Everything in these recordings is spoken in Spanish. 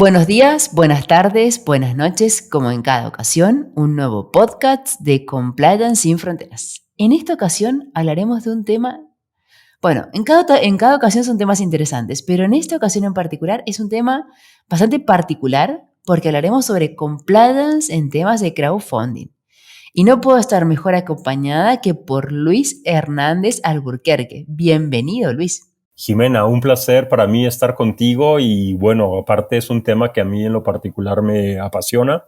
Buenos días, buenas tardes, buenas noches, como en cada ocasión, un nuevo podcast de Compliance sin Fronteras. En esta ocasión hablaremos de un tema, bueno, en cada ocasión son temas interesantes, pero en esta ocasión en particular es un tema bastante particular porque hablaremos sobre compliance en temas de crowdfunding. Y no puedo estar mejor acompañada que por Luis Hernández Alburquerque. Bienvenido, Luis. Jimena, un placer para mí estar contigo y bueno, aparte es un tema que a mí en lo particular me apasiona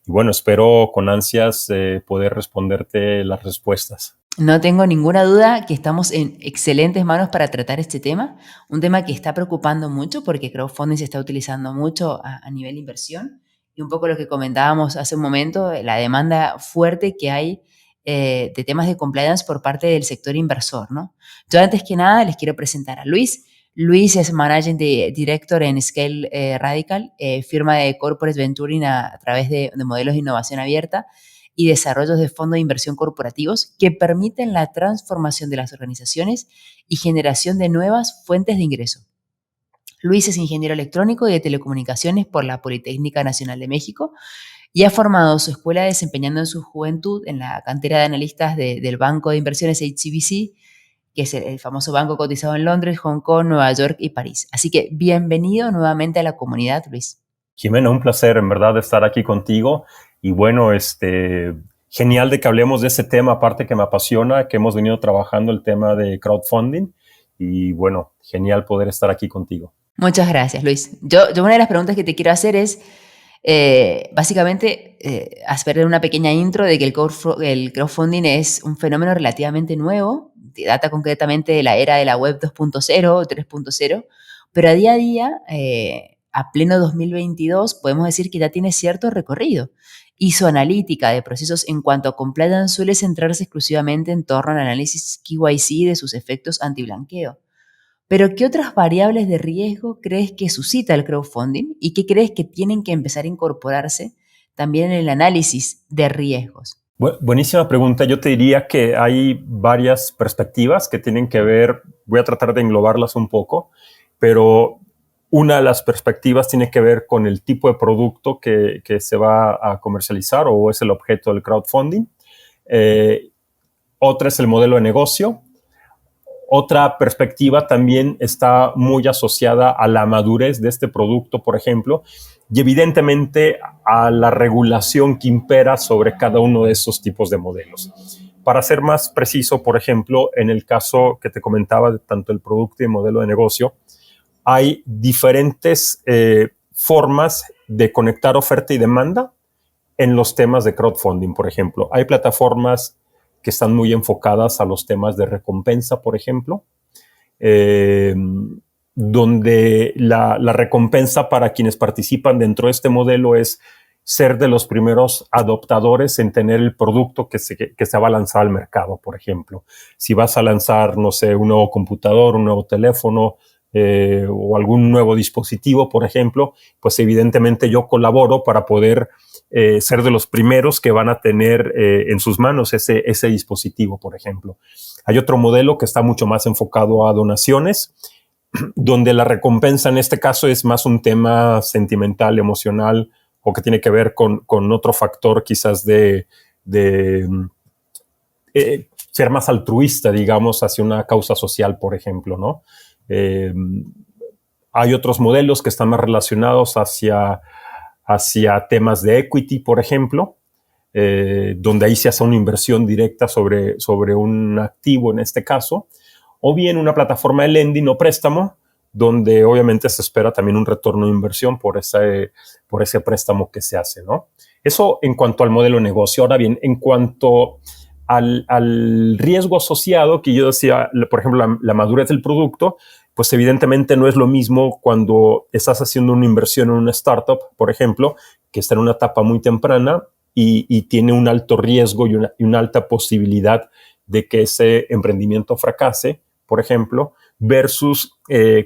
y bueno, espero con ansias poder responderte las respuestas. No tengo ninguna duda que estamos en excelentes manos para tratar este tema, un tema que está preocupando mucho porque crowdfunding se está utilizando mucho a nivel de inversión y un poco lo que comentábamos hace un momento, la demanda fuerte que hay de temas de compliance por parte del sector inversor, ¿no? Yo antes que nada les quiero presentar a Luis. Luis es Managing Director en Scale Radical, firma de Corporate Venturing a través de modelos de innovación abierta y desarrollos de fondos de inversión corporativos que permiten la transformación de las organizaciones y generación de nuevas fuentes de ingreso. Luis es ingeniero electrónico y de telecomunicaciones por la Politécnica Nacional de México y ha formado su escuela desempeñando en su juventud en la cantera de analistas del Banco de Inversiones HSBC, que es el famoso banco cotizado en Londres, Hong Kong, Nueva York y París. Así que bienvenido nuevamente a la comunidad, Luis. Jimena, un placer en verdad estar aquí contigo y bueno, genial de que hablemos de ese tema, aparte que me apasiona, que hemos venido trabajando el tema de crowdfunding y bueno, genial poder estar aquí contigo. Muchas gracias, Luis. Yo una de las preguntas que te quiero hacer es, básicamente, hacer una pequeña intro de que el crowdfunding es un fenómeno relativamente nuevo, data concretamente de la era de la web 2.0 o 3.0, pero a día, a pleno 2022, podemos decir que ya tiene cierto recorrido. Y su analítica de procesos en cuanto a compliance suele centrarse exclusivamente en torno al análisis KYC de sus efectos antiblanqueo. Pero, ¿qué otras variables de riesgo crees que suscita el crowdfunding y qué crees que tienen que empezar a incorporarse también en el análisis de riesgos? Buenísima pregunta. Yo te diría que hay varias perspectivas que tienen que ver, voy a tratar de englobarlas un poco, pero una de las perspectivas tiene que ver con el tipo de producto que se va a comercializar o es el objeto del crowdfunding. Otra es el modelo de negocio. Otra perspectiva también está muy asociada a la madurez de este producto, por ejemplo, y evidentemente a la regulación que impera sobre cada uno de esos tipos de modelos. Para ser más preciso, por ejemplo, en el caso que te comentaba de tanto el producto y el modelo de negocio, hay diferentes formas de conectar oferta y demanda en los temas de crowdfunding, por ejemplo. Hay plataformas que están muy enfocadas a los temas de recompensa, por ejemplo, donde la recompensa para quienes participan dentro de este modelo es ser de los primeros adoptadores en tener el producto que se va a lanzar al mercado, por ejemplo. Si vas a lanzar, no sé, un nuevo computador, un nuevo teléfono o algún nuevo dispositivo, por ejemplo, pues evidentemente yo colaboro para poder ser de los primeros que van a tener en sus manos ese dispositivo, por ejemplo. Hay otro modelo que está mucho más enfocado a donaciones, donde la recompensa en este caso es más un tema sentimental, emocional, o que tiene que ver con otro factor quizás de ser más altruista, digamos, hacia una causa social, por ejemplo, ¿no? Hay otros modelos que están más relacionados hacia temas de equity, por ejemplo, donde ahí se hace una inversión directa sobre un activo en este caso, o bien una plataforma de lending o préstamo, donde obviamente se espera también un retorno de inversión por ese préstamo que se hace, ¿no? Eso en cuanto al modelo de negocio. Ahora bien, en cuanto al riesgo asociado, que yo decía, por ejemplo, la madurez del producto, pues evidentemente no es lo mismo cuando estás haciendo una inversión en una startup, por ejemplo, que está en una etapa muy temprana y tiene un alto riesgo y una alta posibilidad de que ese emprendimiento fracase, por ejemplo, versus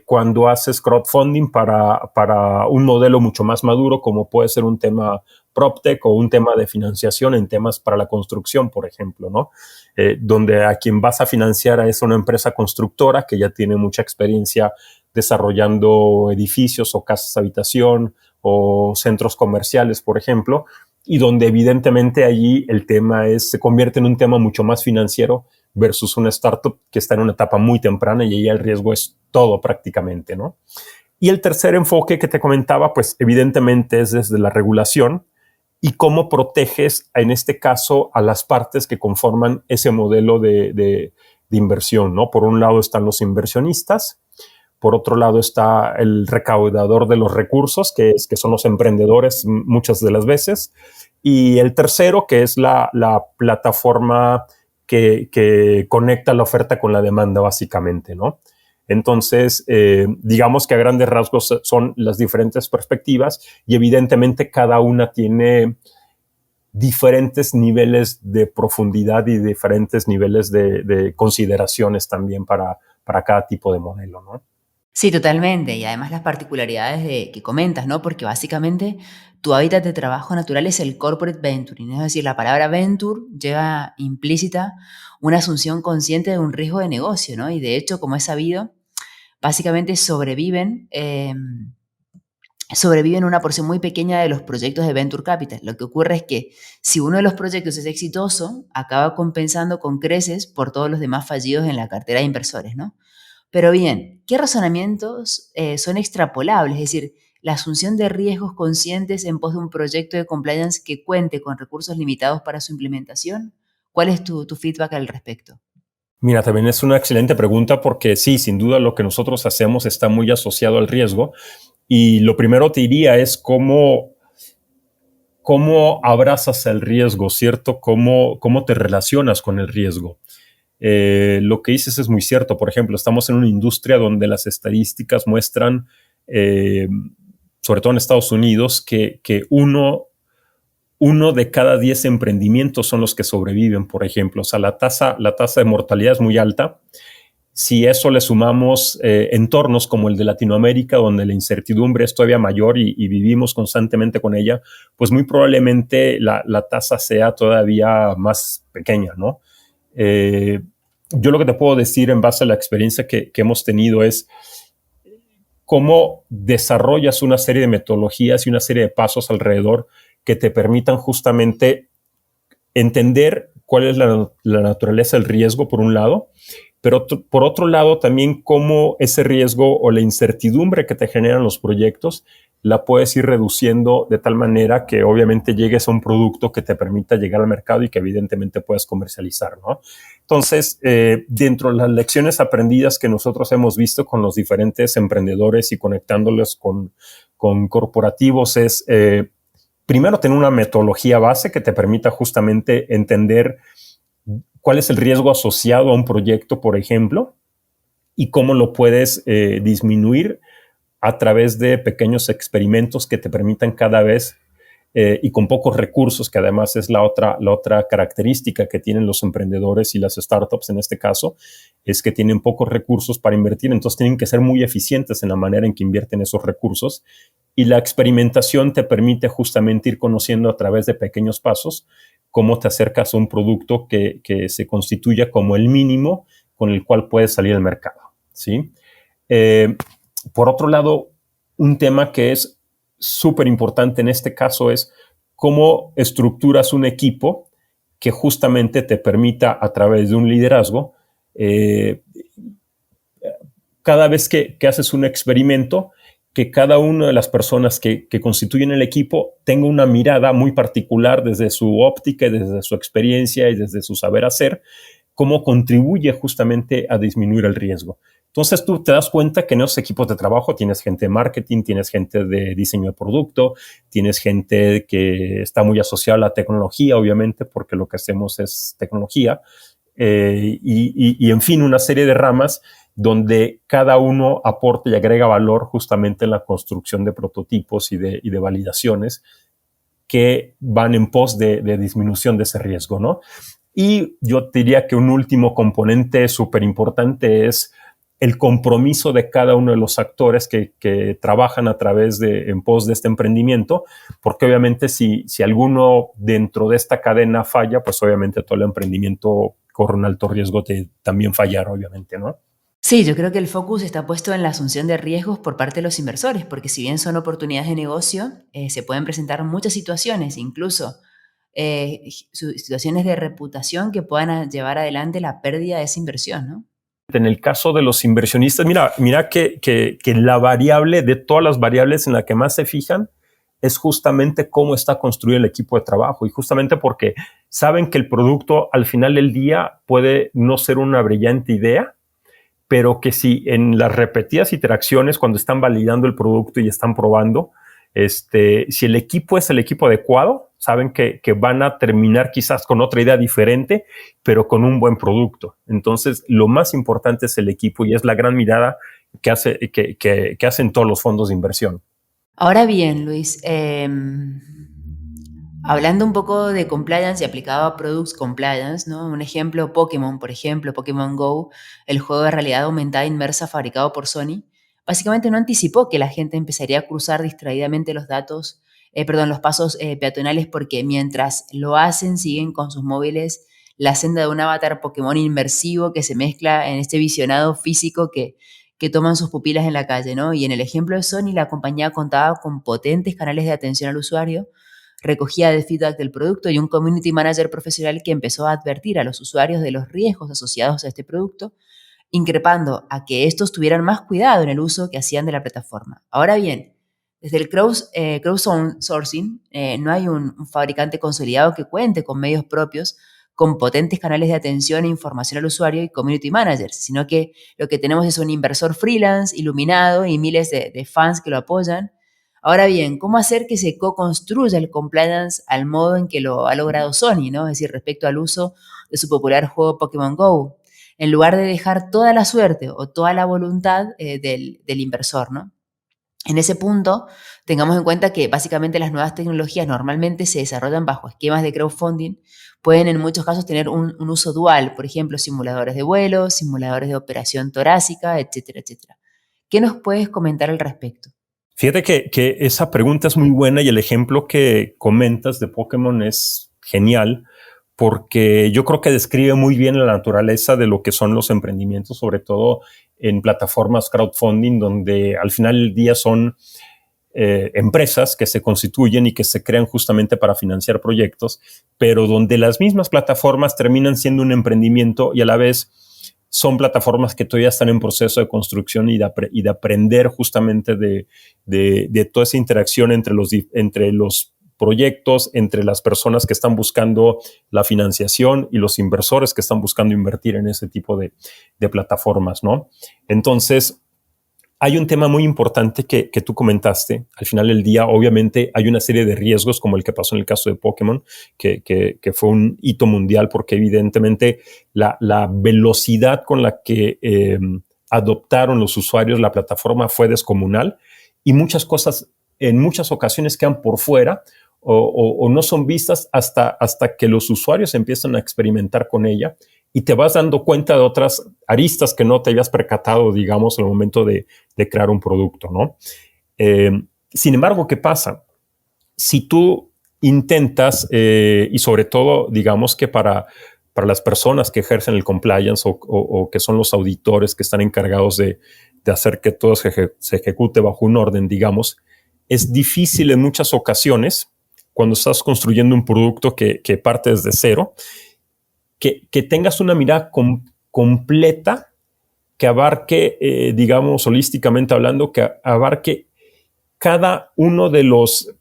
cuando haces crowdfunding para un modelo mucho más maduro, como puede ser un tema PropTech o un tema de financiación en temas para la construcción, por ejemplo, ¿no? Donde a quien vas a financiar es una empresa constructora que ya tiene mucha experiencia desarrollando edificios o casas de habitación o centros comerciales, por ejemplo, y donde evidentemente allí el tema se convierte en un tema mucho más financiero versus una startup que está en una etapa muy temprana y ahí el riesgo es todo prácticamente, ¿no? Y el tercer enfoque que te comentaba, pues evidentemente es desde la regulación y cómo proteges, en este caso, a las partes que conforman ese modelo de inversión, ¿no? Por un lado están los inversionistas, por otro lado está el recaudador de los recursos, que son los emprendedores muchas de las veces, y el tercero, que es la plataforma que conecta la oferta con la demanda, básicamente, ¿no? Entonces, digamos que a grandes rasgos son las diferentes perspectivas y evidentemente cada una tiene diferentes niveles de profundidad y diferentes niveles de consideraciones también para cada tipo de modelo, ¿no? Sí, totalmente. Y además las particularidades que comentas, ¿no? Porque básicamente tu hábitat de trabajo natural es el corporate venturing. Es decir, la palabra venture lleva implícita una asunción consciente de un riesgo de negocio, ¿no? Y de hecho, como es sabido, básicamente sobreviven una porción muy pequeña de los proyectos de Venture Capital. Lo que ocurre es que si uno de los proyectos es exitoso, acaba compensando con creces por todos los demás fallidos en la cartera de inversores, ¿no? Pero bien, ¿qué razonamientos son extrapolables? Es decir, la asunción de riesgos conscientes en pos de un proyecto de compliance que cuente con recursos limitados para su implementación. ¿Cuál es tu feedback al respecto? Mira, también es una excelente pregunta porque sí, sin duda lo que nosotros hacemos está muy asociado al riesgo. Y lo primero te diría es cómo abrazas el riesgo, ¿cierto? Cómo te relacionas con el riesgo. Lo que dices es muy cierto. Por ejemplo, estamos en una industria donde las estadísticas muestran, sobre todo en Estados Unidos, que uno de cada 10 emprendimientos son los que sobreviven, por ejemplo. O sea, la tasa de mortalidad es muy alta. Si eso le sumamos entornos como el de Latinoamérica, donde la incertidumbre es todavía mayor y vivimos constantemente con ella, pues muy probablemente la tasa sea todavía más pequeña, ¿no? Yo lo que te puedo decir en base a la experiencia que hemos tenido es cómo desarrollas una serie de metodologías y una serie de pasos alrededor que te permitan justamente entender cuál es la naturaleza del riesgo, por un lado, pero por otro lado también cómo ese riesgo o la incertidumbre que te generan los proyectos la puedes ir reduciendo de tal manera que obviamente llegues a un producto que te permita llegar al mercado y que evidentemente puedas comercializar, ¿no? Entonces, dentro de las lecciones aprendidas que nosotros hemos visto con los diferentes emprendedores y conectándolos con corporativos es, primero, tener una metodología base que te permita justamente entender cuál es el riesgo asociado a un proyecto, por ejemplo, y cómo lo puedes disminuir a través de pequeños experimentos que te permitan cada vez y con pocos recursos, que además es la otra característica que tienen los emprendedores y las startups en este caso, es que tienen pocos recursos para invertir, entonces tienen que ser muy eficientes en la manera en que invierten esos recursos y la experimentación te permite justamente ir conociendo a través de pequeños pasos cómo te acercas a un producto que se constituya como el mínimo con el cual puedes salir al mercado, ¿sí? Por otro lado, un tema que es súper importante en este caso es cómo estructuras un equipo que justamente te permita a través de un liderazgo, cada vez que haces un experimento, que cada una de las personas que constituyen el equipo tenga una mirada muy particular desde su óptica, desde su experiencia y desde su saber hacer, cómo contribuye justamente a disminuir el riesgo. Entonces tú te das cuenta que en esos equipos de trabajo tienes gente de marketing, tienes gente de diseño de producto, tienes gente que está muy asociada a la tecnología, obviamente, porque lo que hacemos es tecnología, y en fin, una serie de ramas donde cada uno aporta y agrega valor justamente en la construcción de prototipos y de validaciones que van en pos de disminución de ese riesgo, ¿no? Y yo diría que un último componente súper importante es el compromiso de cada uno de los actores que trabajan en pos de este emprendimiento, porque obviamente si alguno dentro de esta cadena falla, pues obviamente todo el emprendimiento corre un alto riesgo de también fallar, obviamente, ¿no? Sí, yo creo que el focus está puesto en la asunción de riesgos por parte de los inversores, porque si bien son oportunidades de negocio, se pueden presentar muchas situaciones, incluso situaciones de reputación que puedan llevar adelante la pérdida de esa inversión, ¿no? En el caso de los inversionistas, mira que la variable de todas las variables en la que más se fijan es justamente cómo está construido el equipo de trabajo, y justamente porque saben que el producto al final del día puede no ser una brillante idea, pero que si en las repetidas interacciones, cuando están validando el producto y están probando, si el equipo es el equipo adecuado, saben que van a terminar quizás con otra idea diferente, pero con un buen producto. Entonces, lo más importante es el equipo, y es la gran mirada que hacen todos los fondos de inversión. Ahora bien, Luis, hablando un poco de compliance y aplicado a products compliance, ¿no? Un ejemplo, Pokémon, por ejemplo, Pokémon Go, el juego de realidad aumentada inmersa fabricado por Sony, básicamente no anticipó que la gente empezaría a cruzar distraídamente los pasos peatonales, porque mientras lo hacen siguen con sus móviles la senda de un avatar Pokémon inmersivo que se mezcla en este visionado físico que toman sus pupilas en la calle, ¿no? Y en el ejemplo de Sony, la compañía contaba con potentes canales de atención al usuario, recogida de feedback del producto y un community manager profesional que empezó a advertir a los usuarios de los riesgos asociados a este producto, increpando a que estos tuvieran más cuidado en el uso que hacían de la plataforma. Ahora bien, desde el crowdsourcing no hay un fabricante consolidado que cuente con medios propios, con potentes canales de atención e información al usuario y community managers, sino que lo que tenemos es un inversor freelance, iluminado y miles de fans que lo apoyan. Ahora bien, ¿cómo hacer que se co-construya el compliance al modo en que lo ha logrado Sony, ¿no? Es decir, respecto al uso de su popular juego Pokémon Go, en lugar de dejar toda la suerte o toda la voluntad del inversor, ¿no? En ese punto, tengamos en cuenta que básicamente las nuevas tecnologías normalmente se desarrollan bajo esquemas de crowdfunding, pueden en muchos casos tener un uso dual, por ejemplo, simuladores de vuelo, simuladores de operación torácica, etcétera, etcétera. ¿Qué nos puedes comentar al respecto? Fíjate que esa pregunta es muy buena, y el ejemplo que comentas de Pokémon es genial, porque yo creo que describe muy bien la naturaleza de lo que son los emprendimientos, sobre todo en plataformas crowdfunding, donde al final del día son empresas que se constituyen y que se crean justamente para financiar proyectos, pero donde las mismas plataformas terminan siendo un emprendimiento, y a la vez son plataformas que todavía están en proceso de construcción y de aprender justamente de toda esa interacción entre los proyectos, entre las personas que están buscando la financiación y los inversores que están buscando invertir en ese tipo de plataformas, ¿no? Entonces, hay un tema muy importante que tú comentaste. Al final del día, obviamente, hay una serie de riesgos, como el que pasó en el caso de Pokémon, que fue un hito mundial, porque evidentemente la velocidad con la que adoptaron los usuarios la plataforma fue descomunal, y muchas cosas en muchas ocasiones quedan por fuera o no son vistas hasta que los usuarios empiezan a experimentar con ella, y te vas dando cuenta de otras aristas que no te habías percatado, digamos, en el momento de crear un producto, ¿no? Sin embargo, ¿qué pasa? Si tú intentas, y sobre todo, digamos que para las personas que ejercen el compliance o que son los auditores que están encargados de hacer que todo se ejecute bajo un orden, digamos, es difícil en muchas ocasiones, cuando estás construyendo un producto que parte desde cero, que tengas una mirada completa, que abarque, digamos, holísticamente hablando, que abarque cada uno de los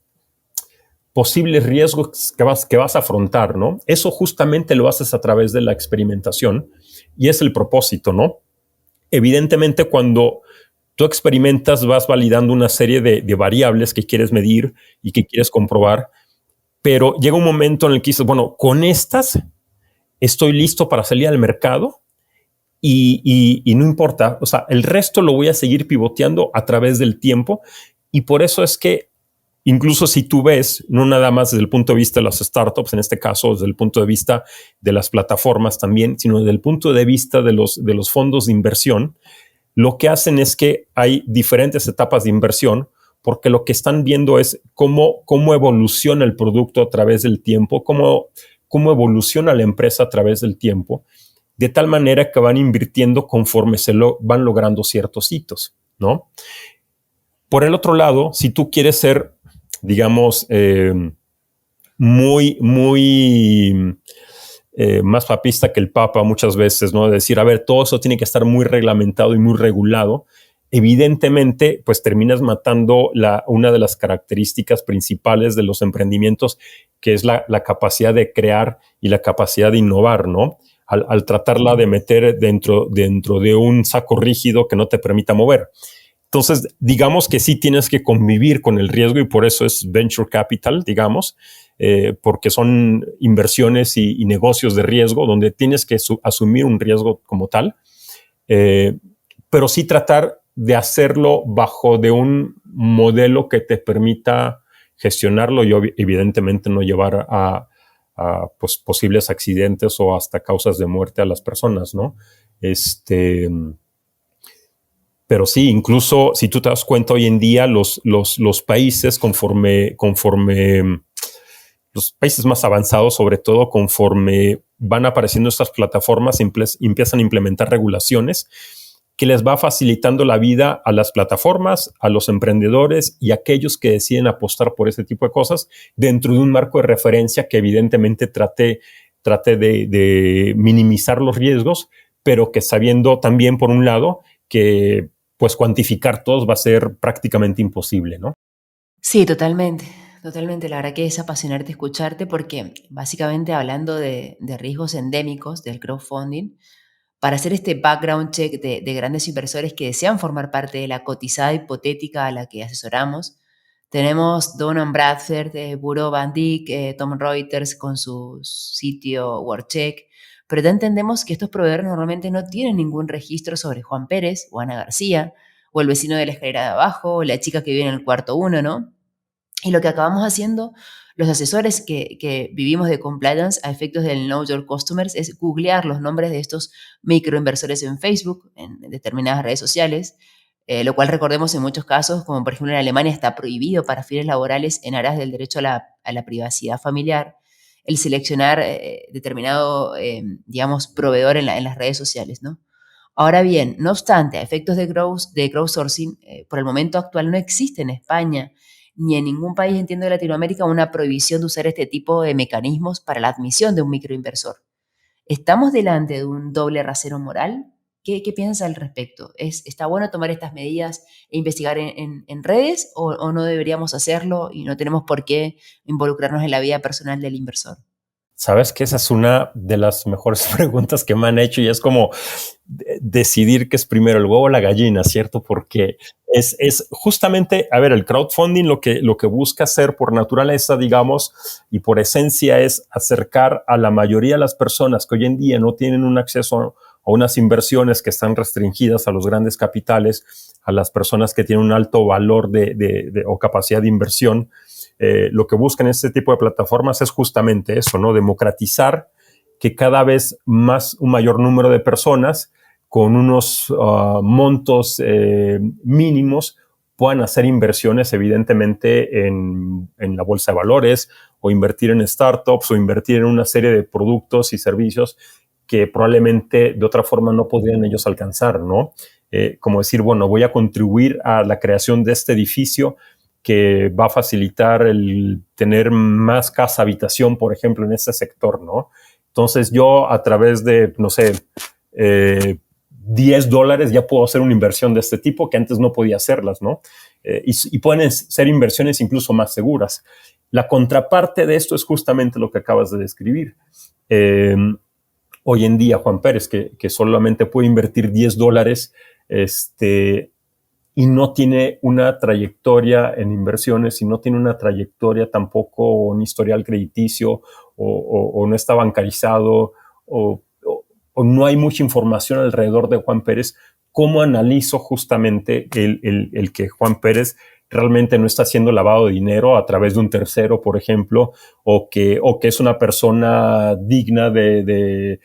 posibles riesgos que vas a afrontar, ¿no? Eso justamente lo haces a través de la experimentación, y es el propósito, ¿no? Evidentemente, cuando tú experimentas, vas validando una serie de variables que quieres medir y que quieres comprobar, pero llega un momento en el que dices, bueno, con estas estoy listo para salir al mercado, y no importa, o sea, el resto lo voy a seguir pivoteando a través del tiempo. Y por eso es que incluso si tú ves, no nada más desde el punto de vista de las startups, en este caso desde el punto de vista de las plataformas también, sino desde el punto de vista de los fondos de inversión, lo que hacen es que hay diferentes etapas de inversión, porque lo que están viendo es cómo evoluciona el producto a través del tiempo, cómo evoluciona la empresa a través del tiempo. de tal manera que van invirtiendo conforme van logrando ciertos hitos, ¿no? Por el otro lado, si tú quieres ser, digamos, muy más papista que el Papa muchas veces, ¿no? Decir, a ver, todo eso tiene que estar muy reglamentado y muy regulado. Evidentemente, pues terminas matando una de las características principales de los emprendimientos, que es la capacidad de crear y la capacidad de innovar, ¿no? Al tratarla de meter dentro de un saco rígido que no te permita mover. Entonces, digamos que sí tienes que convivir con el riesgo y por eso es venture capital, digamos, porque son inversiones y negocios de riesgo donde tienes que asumir un riesgo como tal, pero sí tratar de hacerlo bajo de un modelo que te permita gestionarlo y evidentemente no llevar a pues, posibles accidentes o hasta causas de muerte a las personas, ¿no? Pero sí, incluso si tú te das cuenta hoy en día, los países conforme los países más avanzados, sobre todo conforme van apareciendo estas plataformas, empiezan a implementar regulaciones que les va facilitando la vida a las plataformas, a los emprendedores y a aquellos que deciden apostar por ese tipo de cosas dentro de un marco de referencia que evidentemente trate de minimizar los riesgos, pero que sabiendo también, por un lado, que pues cuantificar todos va a ser prácticamente imposible, ¿no? Sí, totalmente, totalmente. La verdad que es apasionante escucharte porque básicamente hablando de riesgos endémicos del crowdfunding, para hacer este background check de grandes inversores que desean formar parte de la cotizada hipotética a la que asesoramos, tenemos Dun& Bradstreet, Bureau Van Dijk, Thomson Reuters con su sitio WorldCheck, pero ya entendemos que estos proveedores normalmente no tienen ningún registro sobre Juan Pérez o Ana García, o el vecino de la escalera de abajo, o la chica que vive en el cuarto uno, ¿no? Y lo que acabamos haciendo, los asesores que vivimos de compliance a efectos del Know Your Customers, es googlear los nombres de estos microinversores en Facebook, en determinadas redes sociales, lo cual recordemos en muchos casos, como por ejemplo en Alemania está prohibido para fines laborales en aras del derecho a la privacidad familiar, el seleccionar determinado, digamos, proveedor en las redes sociales, ¿no? Ahora bien, no obstante, a efectos de crowdsourcing, por el momento actual no existe en España ni en ningún país, entiendo, de Latinoamérica una prohibición de usar este tipo de mecanismos para la admisión de un microinversor. ¿Estamos delante de un doble rasero moral? ¿Qué piensas al respecto? ¿Está bueno tomar estas medidas e investigar en redes o no deberíamos hacerlo y no tenemos por qué involucrarnos en la vida personal del inversor? Sabes que esa es una de las mejores preguntas que me han hecho y es como decidir qué es primero el huevo o la gallina, ¿cierto? Porque es justamente, a ver, el crowdfunding lo que busca hacer por naturaleza, digamos, y por esencia es acercar a la mayoría de las personas que hoy en día no tienen un acceso a unas inversiones que están restringidas a los grandes capitales, a las personas que tienen un alto valor o capacidad de inversión. Lo que buscan este tipo de plataformas es justamente eso, ¿no? Democratizar que cada vez más un mayor número de personas con unos montos mínimos puedan hacer inversiones evidentemente en la bolsa de valores o invertir en startups o invertir en una serie de productos y servicios que probablemente de otra forma no podrían ellos alcanzar, ¿no? Como decir, bueno, voy a contribuir a la creación de este edificio que va a facilitar el tener más casa habitación, por ejemplo, en este sector, ¿no? Entonces yo a través de, no sé, $10 ya puedo hacer una inversión de este tipo que antes no podía hacerlas, ¿no? Y pueden ser inversiones incluso más seguras. La contraparte de esto es justamente lo que acabas de describir. Hoy en día, Juan Pérez, que solamente puede invertir $10, y no tiene una trayectoria en inversiones y no tiene una trayectoria tampoco, un historial crediticio o no está bancarizado o no hay mucha información alrededor de Juan Pérez, ¿cómo analizo justamente el que Juan Pérez realmente no está haciendo lavado de dinero a través de un tercero, por ejemplo, o que es una persona digna de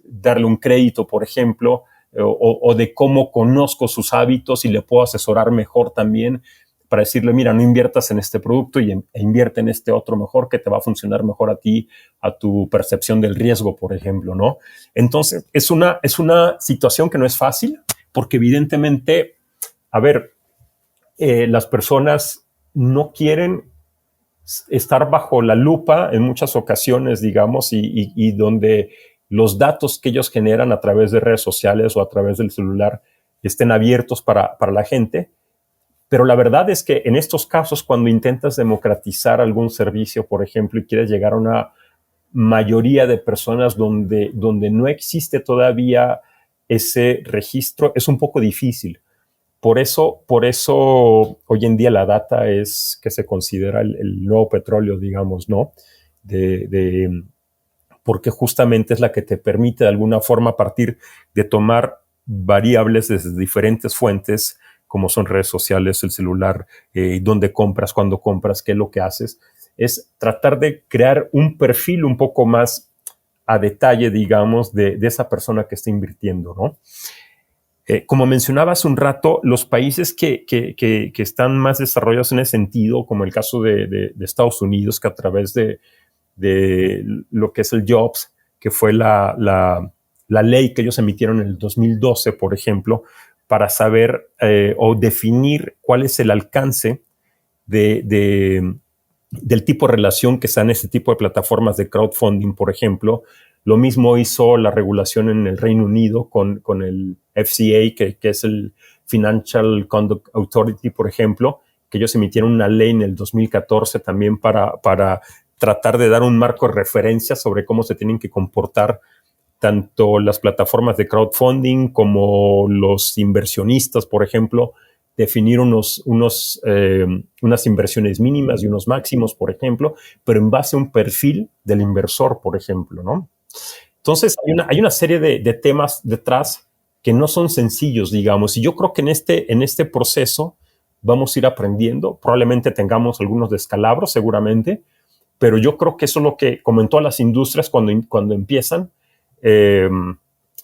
darle un crédito, por ejemplo, o de cómo conozco sus hábitos y le puedo asesorar mejor también? para decirle, mira, no inviertas en este producto e invierte en este otro mejor que te va a funcionar mejor a ti, a tu percepción del riesgo, por ejemplo, ¿no? Entonces, es una situación que no es fácil porque evidentemente, a ver, las personas no quieren estar bajo la lupa en muchas ocasiones, digamos, y donde los datos que ellos generan a través de redes sociales o a través del celular estén abiertos para la gente. Pero la verdad es que en estos casos, cuando intentas democratizar algún servicio, por ejemplo, y quieres llegar a una mayoría de personas donde no existe todavía ese registro, es un poco difícil. Por eso hoy en día la data es que se considera el nuevo petróleo, digamos, ¿no? Porque justamente es la que te permite de alguna forma, a partir de tomar variables desde diferentes fuentes, como son redes sociales, el celular, dónde compras, cuándo compras, qué es lo que haces, es tratar de crear un perfil un poco más a detalle, digamos, de esa persona que está invirtiendo, ¿no? Como mencionaba hace un rato, los países que están más desarrollados en ese sentido, como el caso de Estados Unidos, que a través de lo que es el JOBS, que fue la ley que ellos emitieron en el 2012, por ejemplo, para saber o definir cuál es el alcance del tipo de relación que está en este tipo de plataformas de crowdfunding, por ejemplo. Lo mismo hizo la regulación en el Reino Unido con el FCA, que es el Financial Conduct Authority, por ejemplo, que ellos emitieron una ley en el 2014 también para tratar de dar un marco de referencia sobre cómo se tienen que comportar tanto las plataformas de crowdfunding como los inversionistas, por ejemplo, definir unas inversiones mínimas y unos máximos, por ejemplo, pero en base a un perfil del inversor, por ejemplo, ¿no? Entonces, hay una serie de temas detrás que no son sencillos, digamos, y yo creo que en este proceso vamos a ir aprendiendo. Probablemente tengamos algunos descalabros, seguramente, pero yo creo que eso es lo que, como en todas las industrias, cuando empiezan,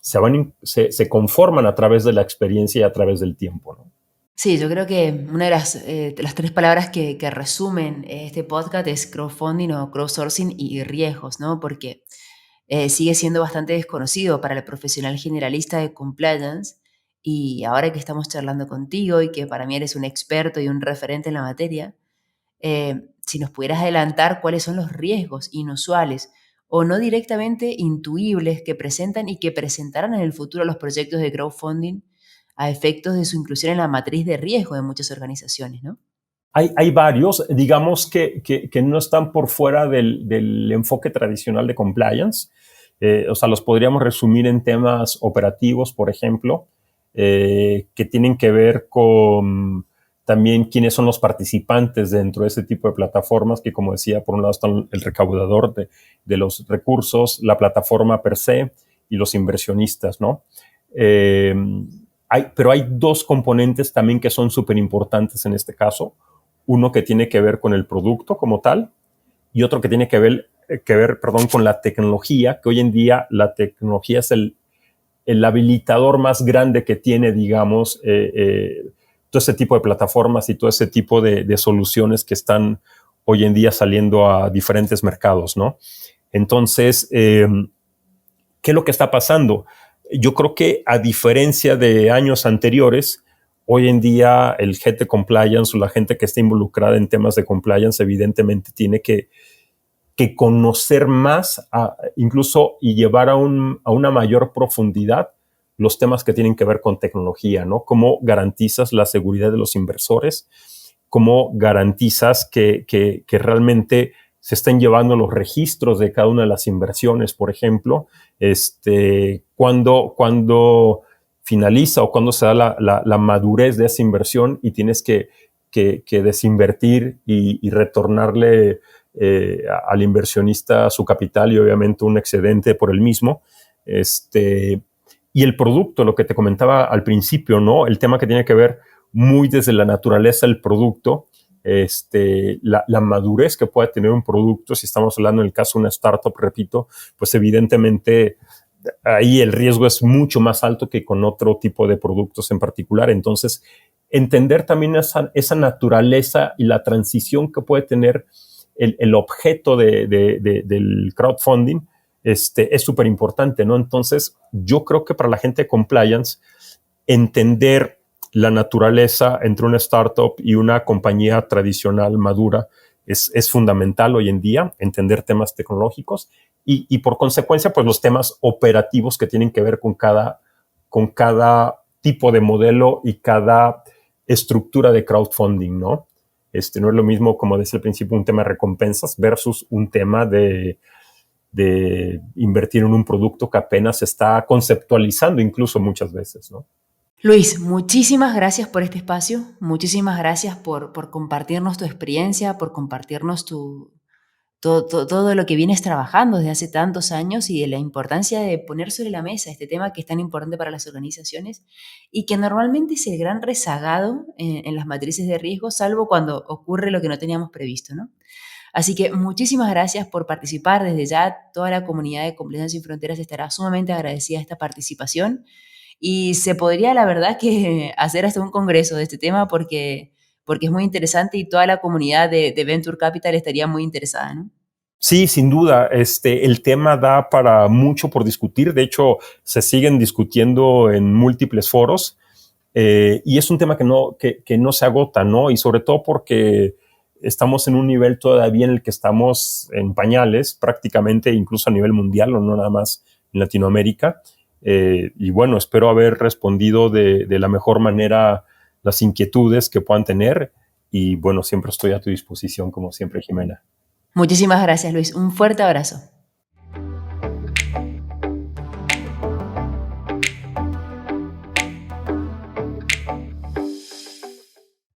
se conforman a través de la experiencia y a través del tiempo, ¿no? Sí, yo creo que una de las tres palabras que resumen este podcast es crowdfunding o crowdsourcing y riesgos, ¿no? Porque sigue siendo bastante desconocido para el profesional generalista de compliance y ahora que estamos charlando contigo y que para mí eres un experto y un referente en la materia, si nos pudieras adelantar cuáles son los riesgos inusuales o no directamente intuibles que presentan y que presentarán en el futuro los proyectos de crowdfunding a efectos de su inclusión en la matriz de riesgo de muchas organizaciones, ¿no? Hay varios, digamos, que no están por fuera del enfoque tradicional de compliance. O sea, los podríamos resumir en temas operativos, por ejemplo, que tienen que ver con también quiénes son los participantes dentro de ese tipo de plataformas, que como decía, por un lado están el recaudador de los recursos, la plataforma per se y los inversionistas, ¿no? Pero hay dos componentes también que son súper importantes en este caso. Uno que tiene que ver con el producto como tal y otro que tiene que ver, con la tecnología, que hoy en día la tecnología es el habilitador más grande que tiene, digamos, todo ese tipo de plataformas y todo ese tipo de soluciones que están hoy en día saliendo a diferentes mercados, ¿no? Entonces, ¿qué es lo que está pasando? Yo creo que a diferencia de años anteriores, hoy en día el head de compliance o la gente que está involucrada en temas de compliance evidentemente tiene que conocer más, incluso y llevar a una mayor profundidad los temas que tienen que ver con tecnología, ¿no? Cómo garantizas la seguridad de los inversores, cómo garantizas que realmente se estén llevando los registros de cada una de las inversiones, por ejemplo, cuando finaliza o cuando se da la madurez de esa inversión y tienes que desinvertir y retornarle al inversionista su capital y obviamente un excedente por el mismo. Y el producto, lo que te comentaba al principio, ¿no? El tema que tiene que ver muy desde la naturaleza del producto, la madurez que puede tener un producto, si estamos hablando en el caso de una startup, repito, pues evidentemente ahí el riesgo es mucho más alto que con otro tipo de productos en particular. Entonces, entender también esa naturaleza y la transición que puede tener el objeto del crowdfunding, es súper importante, ¿no? Entonces, yo creo que para la gente de compliance, entender la naturaleza entre una startup y una compañía tradicional madura es fundamental hoy en día, entender temas tecnológicos y por consecuencia, pues los temas operativos que tienen que ver con cada tipo de modelo y cada estructura de crowdfunding, ¿no? No es lo mismo, como decía al principio, un tema de recompensas versus un tema de invertir en un producto que apenas se está conceptualizando incluso muchas veces, ¿no? Luis, muchísimas gracias por este espacio, muchísimas gracias por compartirnos tu experiencia, por compartirnos todo lo que vienes trabajando desde hace tantos años y de la importancia de poner sobre la mesa este tema que es tan importante para las organizaciones y que normalmente es el gran rezagado en las matrices de riesgo, salvo cuando ocurre lo que no teníamos previsto, ¿no? Así que muchísimas gracias por participar. Desde ya, toda la comunidad de Compliance Sin Fronteras estará sumamente agradecida de esta participación y se podría, la verdad, que hacer hasta un congreso de este tema porque es muy interesante y toda la comunidad de Venture Capital estaría muy interesada, ¿no? Sí, sin duda, el tema da para mucho por discutir. De hecho, se siguen discutiendo en múltiples foros y es un tema que no se agota, ¿no? Y sobre todo porque estamos en un nivel todavía en el que estamos en pañales, prácticamente, incluso a nivel mundial, o no nada más en Latinoamérica. Y bueno, espero haber respondido de la mejor manera las inquietudes que puedan tener. Y bueno, siempre estoy a tu disposición, como siempre, Jimena. Muchísimas gracias, Luis. Un fuerte abrazo.